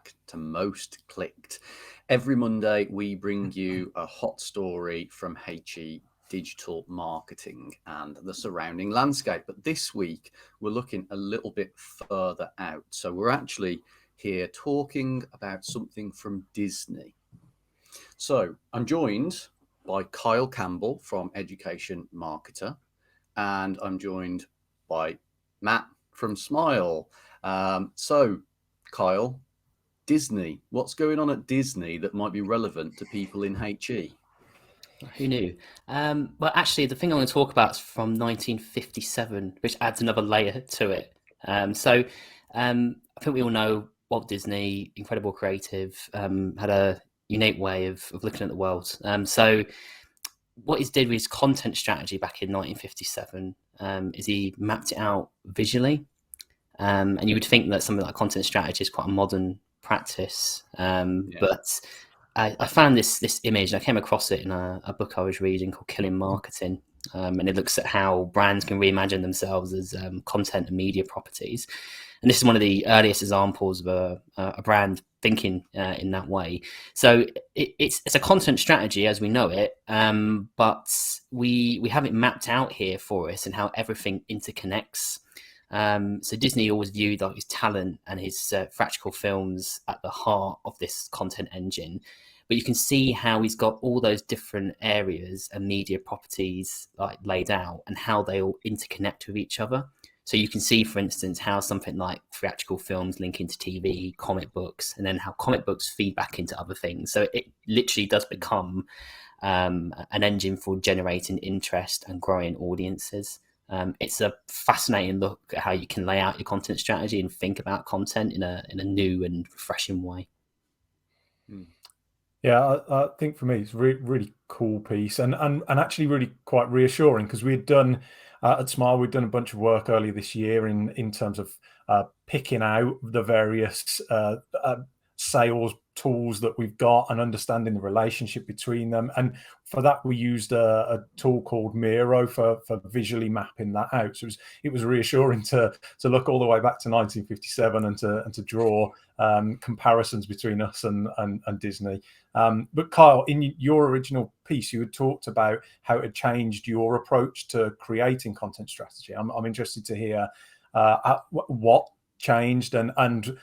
track to most clicked. Every Monday, we bring you a hot story from HE digital marketing and the surrounding landscape. But this week, we're looking a little bit further out. So we're actually here talking about something from Disney. So I'm joined by Kyle Campbell from Education Marketer, and I'm joined by Matt from Smile. So, Kyle, Disney, what's going on at Disney that might be relevant to people in HE? Who knew? Well, actually, the thing I'm going to talk about is from 1957, which adds another layer to it. I think we all know Walt Disney, incredible creative, had a unique way of looking at the world. What he did with his content strategy back in 1957 is he mapped it out visually. And you would think that something like content strategy is quite a modern practice, but I found this image. I came across it in a book I was reading called Killing Marketing, and it looks at how brands can reimagine themselves as content and media properties. And this is one of the earliest examples of a brand thinking in that way. So it's a content strategy as we know it, but we have it mapped out here for us and how everything interconnects. So Disney always viewed like his talent and his theatrical films at the heart of this content engine. But you can see how he's got all those different areas and media properties like laid out and how they all interconnect with each other. So you can see, for instance, how something like theatrical films link into TV, comic books, and then how comic books feed back into other things. So it literally does become an engine for generating interest and growing audiences. It's a fascinating look at how you can lay out your content strategy and think about content in a new and refreshing way. Yeah, I think for me it's a really cool piece and actually really quite reassuring because we had done at Smile, we'd done a bunch of work earlier this year in terms of picking out the various sales tools that we've got and understanding the relationship between them. And for that, we used a tool called Miro for visually mapping that out. So it was reassuring to look all the way back to 1957 and to draw comparisons between us and Disney. But Kyle, in your original piece, you had talked about how it had changed your approach to creating content strategy. I'm interested to hear what changed and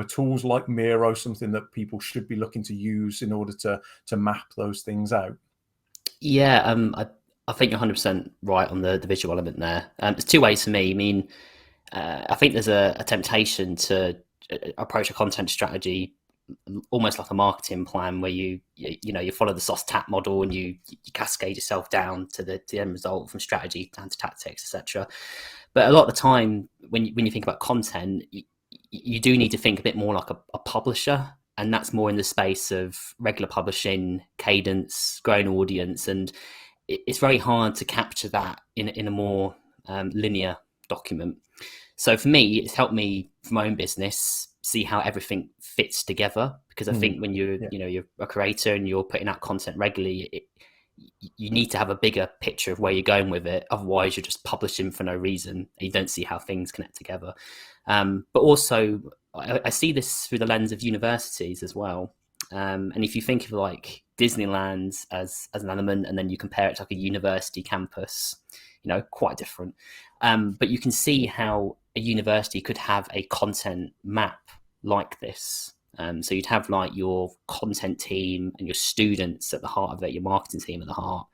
tools like Miro, something that people should be looking to use in order to map those things out. Yeah, I think you're 100% right on the visual element there. There's two ways for me. I mean, I think there's a temptation to approach a content strategy almost like a marketing plan where you follow the sauce tap model and you cascade yourself down to the end result from strategy down to tactics, etc. But a lot of the time when you think about content, you do need to think a bit more like a publisher, and that's more in the space of regular publishing, cadence, growing audience, and it's very hard to capture that in a more linear document. So for me, it's helped me for my own business see how everything fits together, because I think when you're a creator and you're putting out content regularly, you need to have a bigger picture of where you're going with it. Otherwise, you're just publishing for no reason and you don't see how things connect together. But also, I see this through the lens of universities as well. And if you think of like Disneyland as an element, and then you compare it to like a university campus, quite different. But you can see how a university could have a content map like this. So you'd have like your content team and your students at the heart of it, your marketing team at the heart,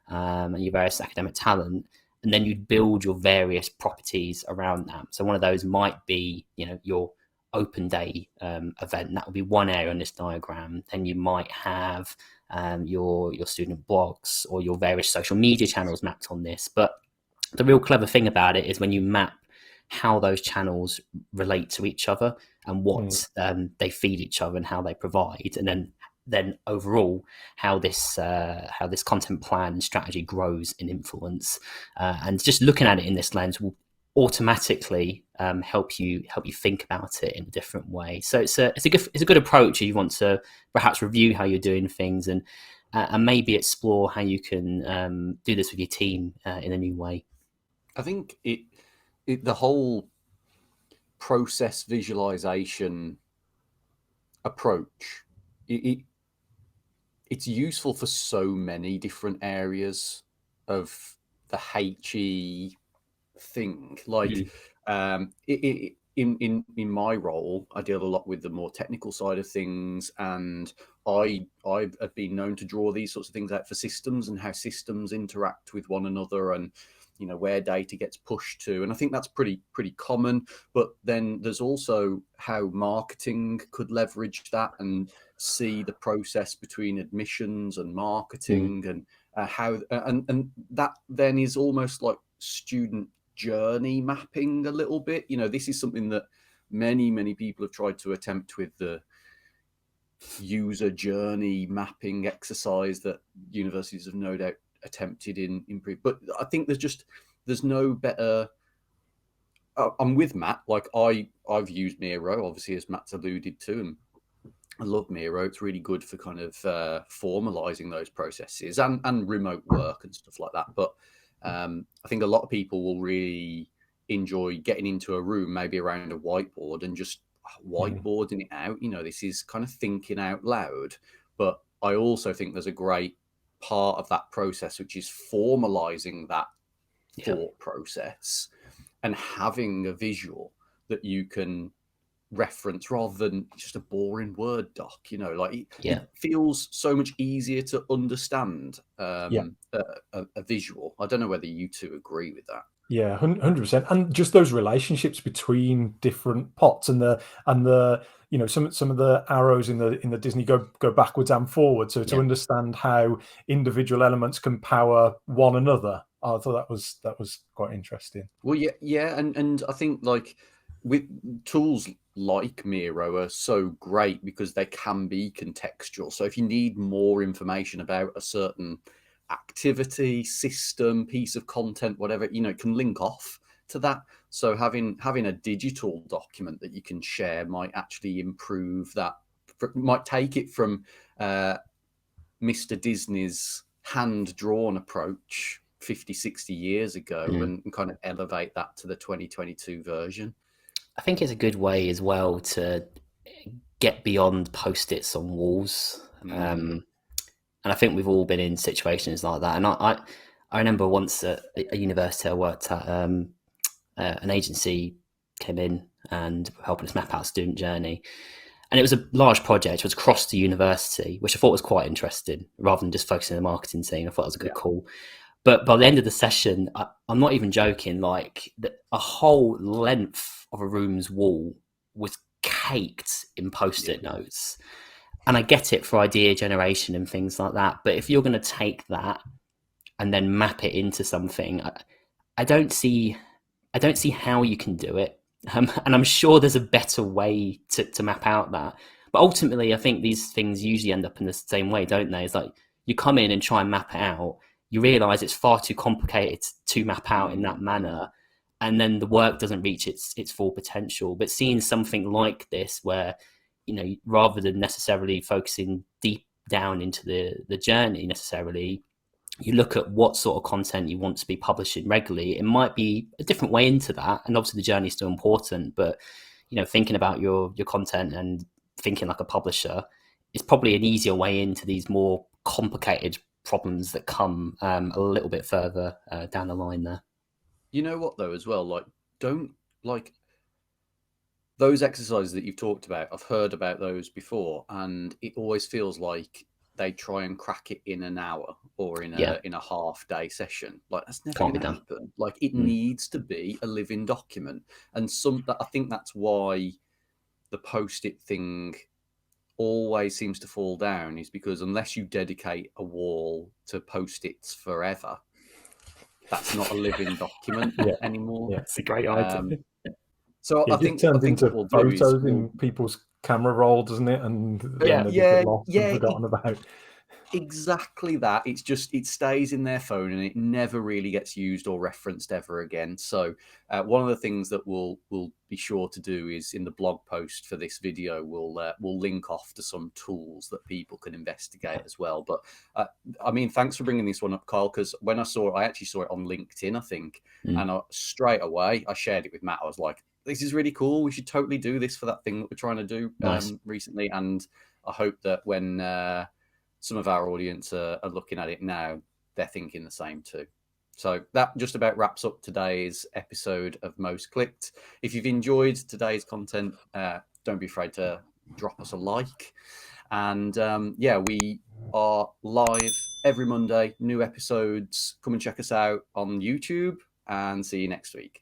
and your various academic talent. And then you'd build your various properties around that. So one of those might be, your open day event. That would be one area on this diagram. Then you might have your student blogs or your various social media channels mapped on this. But the real clever thing about it is when you map how those channels relate to each other and what they feed each other and how they provide, and then overall how this content plan and strategy grows in influence. And just looking at it in this lens will automatically help you think about it in a different way. So it's a good approach if you want to perhaps review how you're doing things and maybe explore how you can do this with your team in a new way. I think the whole process visualization approach, it's useful for so many different areas of the HE thing. Like, in my role, I deal a lot with the more technical side of things, and I've been known to draw these sorts of things out for systems and how systems interact with one another, and where data gets pushed to. And I think that's pretty common. But then there's also how marketing could leverage that and see the process between admissions and marketing, and how and that then is almost like student journey mapping a little bit. This is something that many people have tried to attempt with the user journey mapping exercise that universities have no doubt attempted in but I think there's no better. I'm with Matt. Like, I've used Miro, obviously, as Matt's alluded to, and I love Miro. It's really good for kind of formalizing those processes and remote work and stuff like that. But I think a lot of people will really enjoy getting into a room, maybe around a whiteboard, and just whiteboarding it out. This is kind of thinking out loud. But I also think there's a great part of that process, which is formalizing that thought process and having a visual that you can reference rather than just a boring Word doc. It feels so much easier to understand a visual. I don't know whether you two agree with that. Yeah, 100%. And just those relationships between different pots and the some of the arrows in the Disney go backwards and forwards. So to understand how individual elements can power one another, I thought that was quite interesting. Well, yeah, and I think, like, with tools like Miro are so great because they can be contextual. So if you need more information about a certain activity, system, piece of content, whatever, it can link off to that. So having a digital document that you can share might actually improve that, might take it from Mr. Disney's hand-drawn approach 50, 60 years ago and kind of elevate that to the 2022 version. I think it's a good way as well to get beyond post-its on walls. And I think we've all been in situations like that. And I remember once at a university I worked at, an agency came in and helping us map out student journey. And it was a large project. It was across the university, which I thought was quite interesting, rather than just focusing on the marketing scene. I thought it was a good call. But by the end of the session, I'm not even joking, like a whole length of a room's wall was caked in post-it notes. And I get it for idea generation and things like that. But if you're going to take that and then map it into something, I don't see how you can do it. And I'm sure there's a better way to map out that. But ultimately, I think these things usually end up in the same way, don't they? It's like you come in and try and map it out. You realise it's far too complicated to map out in that manner. And then the work doesn't reach its full potential. But seeing something like this where, rather than necessarily focusing deep down into the journey necessarily, you look at what sort of content you want to be publishing regularly. It might be a different way into that. And obviously the journey is still important, but, thinking about your content and thinking like a publisher is probably an easier way into these more complicated problems that come a little bit further down the line there. You know what, though, as well, those exercises that you've talked about, I've heard about those before, and it always feels like they try and crack it in an hour or in a half day session. Like, that's never going to happen. Like, it needs to be a living document. And I think that's why the post-it thing always seems to fall down, is because unless you dedicate a wall to post-its forever, that's not a living document anymore. Yeah, it's a great idea. So I think into what we'll do photos in people's camera roll, doesn't it? And they get lost and forgotten about. Exactly that. It stays in their phone and it never really gets used or referenced ever again. So one of the things that we'll be sure to do is, in the blog post for this video, we'll link off to some tools that people can investigate as well. But thanks for bringing this one up, Kyle, because when I actually saw it on LinkedIn, I think, and straight away I shared it with Matt. I was like, this is really cool. We should totally do this for that thing that we're trying to do Nice. recently. And I hope that when some of our audience are looking at it now, they're thinking the same too. So that just about wraps up today's episode of Most Clicked. If you've enjoyed today's content, don't be afraid to drop us a like. And yeah, we are live every Monday, new episodes. Come and check us out on YouTube, and see you next week.